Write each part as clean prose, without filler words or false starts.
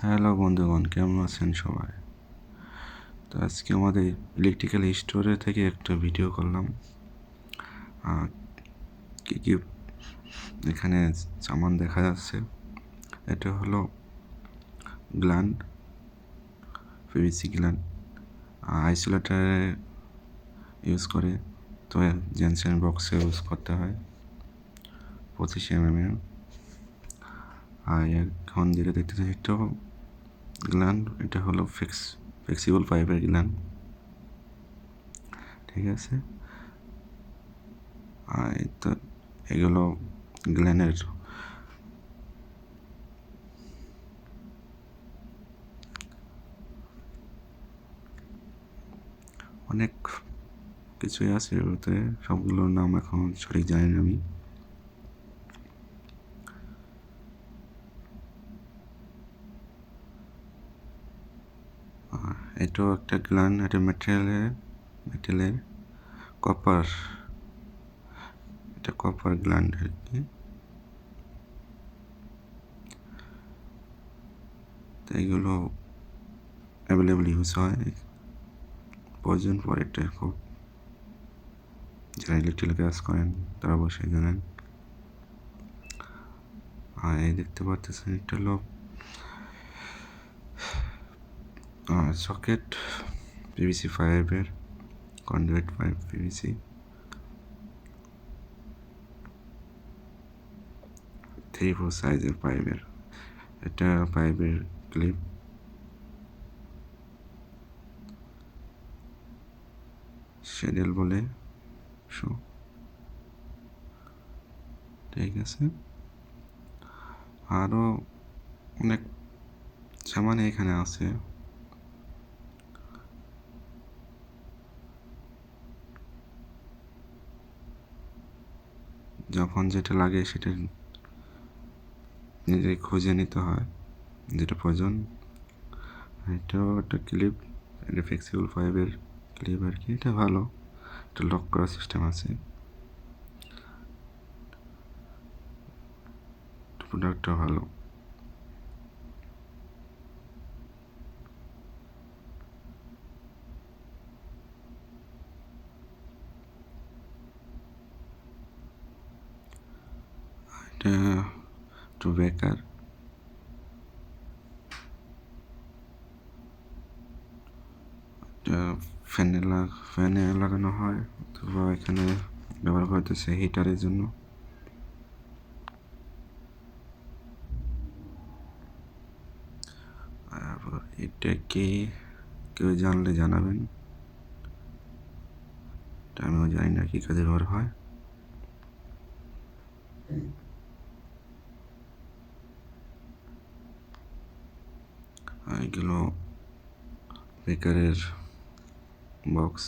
Hello বন্ধুগণ, কেমন আছেন সবাই? তো আজকে আমাদের ইলেকট্রিক্যাল স্টোরে থেকে একটা ভিডিও করলাম। কী কী এখানে সামান দেখা যাচ্ছে। এটা হলো গ্ল্যান্ড, পিভিসি গ্ল্যান্ড আইসোলেটারে ইউজ করে। তো জেনসেন বক্সে ইউজ করতে হয় 25 mm। আর এখন যেটা দেখতেছি এটা গ্ল্যান্ড, এটা হলো ফ্লেক্সিবল পাইপের গ্ল্যান্ড, ঠিক আছে। আর তো এগুলো গ্ল্যান্ডের অনেক কিছুই আছে ওতে, সবগুলোর নাম এখন সঠিক জানি না আমি। এটাও একটা গ্ল্যান্ড, এটা মেটেলের কপার, এটা কপার গ্ল্যান্ড আর কি। তো এগুলো অ্যাভেলেবল ইউজ হয়, প্রয়োজন পরে। এটা খুব, যারা ইলেকট্রিক্যাল কাজ করেন তারা অবশ্যই জানেন। আর এই দেখতে পাচ্ছেন এটা হলো সকেট, পিভিসি পাইপের কন্ডুইট পাইপ, পিভিসি 3/4 সাইজের পাইপের। এটা পাইপের ক্লিপ, শেডেল বলে, ঠিক আছে। আরও অনেক সামান এখানে আছে। যখন যেটা লাগে সেটা নিজেই খুঁজে নিতে হয়, যেটা প্রয়োজন। এটাও একটা ক্লিপ, এটা ফ্লেক্সিবল ফাইবের ক্লিপ আর কি। এটা ভালো, এটা লক করার সিস্টেম আছে। প্রোডাক্টটা ভালো। এটা একটু বেকার, ফ্যানে লাগানো হয়, অথবা এখানে ব্যবহার করতেছে হিটারের জন্য। এটা কি কেউ জানলে জানাবেন, আমিও জানি না কি কাজে ব্যবহার হয়। এগুলো বেকারের বক্স।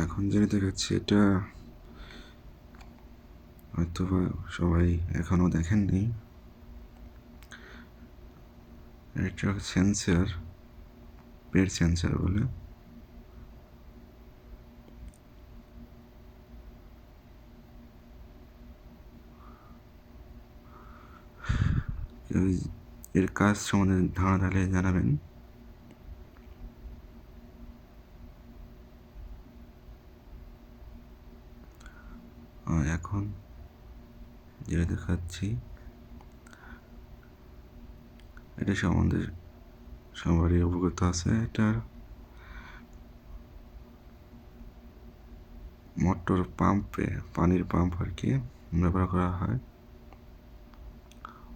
এখন যেটা দেখাচ্ছি এটা হয়তো সবাই এখনো দেখেননি। এটা সেন্সার, পেট সেন্সার বলে। এর কাজ সম্বন্ধে ধারণা থাকলে জানাবেন। এখন যেটা দেখাচ্ছি এটা সম্বন্ধে সবারই অবগত আছে। এটা মোটর পাম্পে, পানির পাম্প আর কি ব্যবহার করা হয়।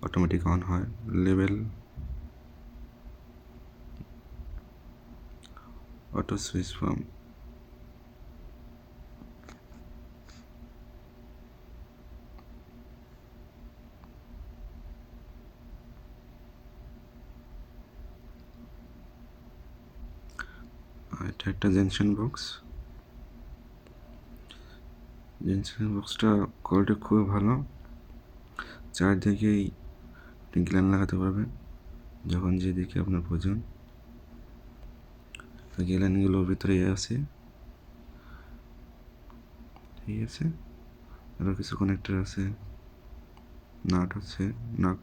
অটোমেটিক অন হয়, লেভেল অটো সুইচ পাম্প। এটা একটা জংশন বক্স, জেনসেন বক্সটা কোয়ালিটি খুবই ভালো, চারদিকেই আপনি গ্ল্যান্ড লাগাতে পারবেন যখন যেদিকে আপনার প্রয়োজন। গ্ল্যান্ডগুলোর ভিতরে আছে, ঠিক আছে। আরও কিছু কানেক্টর আছে, নাট আছে, নাক।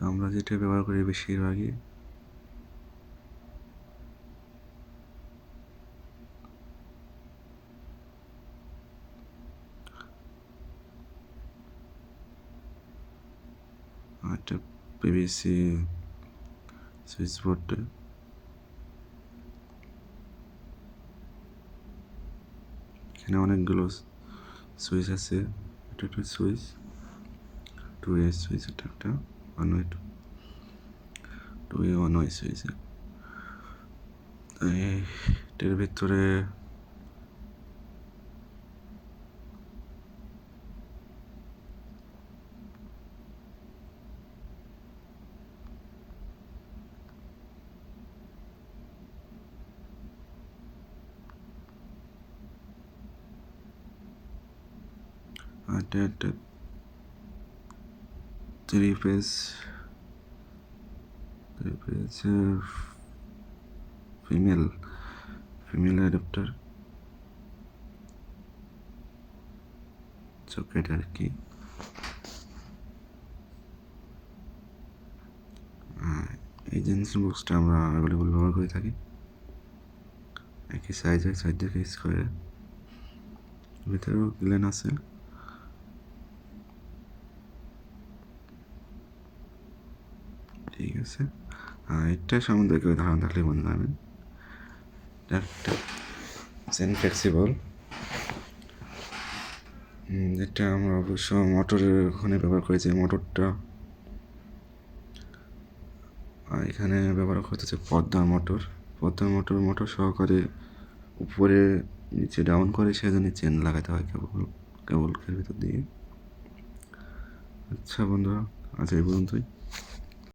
আমরা যেটা ব্যবহার করি বেশিরভাগই একটা পিভিসি সুইচ বোর্ড, এখানে অনেকগুলো সুইচ আছে। এটা একটা সুইচ, 2A সুইচ, এটা একটা 1 ওয়ে 2A 1 ওয়ে সুইচ। এটার ভিতরে একটা 3 ফেজ ফিমেল অ্যাডাপ্টার সকেট আর কি। এই জেনসেন বক্সটা আমরা অ্যাভেলেবল ব্যবহার করে থাকি, একই সাইজের, সাইড থেকে স্কোয়ারে, ভিতরেও গ্ল্যান্ড আছে। ঠিক আছে, এটা সম্বন্ধে কেউ ধারণা থাকলে বলতে পারবেন। একটা জেন ফ্লেক্সিবল, এটা আমরা অবশ্য মোটরের ওখানে ব্যবহার করেছি। মোটরটা এখানে ব্যবহার করতেছে পদ্মার মোটর সহকারে উপরে নিচে ডাউন করে, সেজন্য চেন লাগাতে হয় কেবলের ভিতর দিয়ে। আচ্ছা বন্ধুরা, আজ এই পর্যন্তই।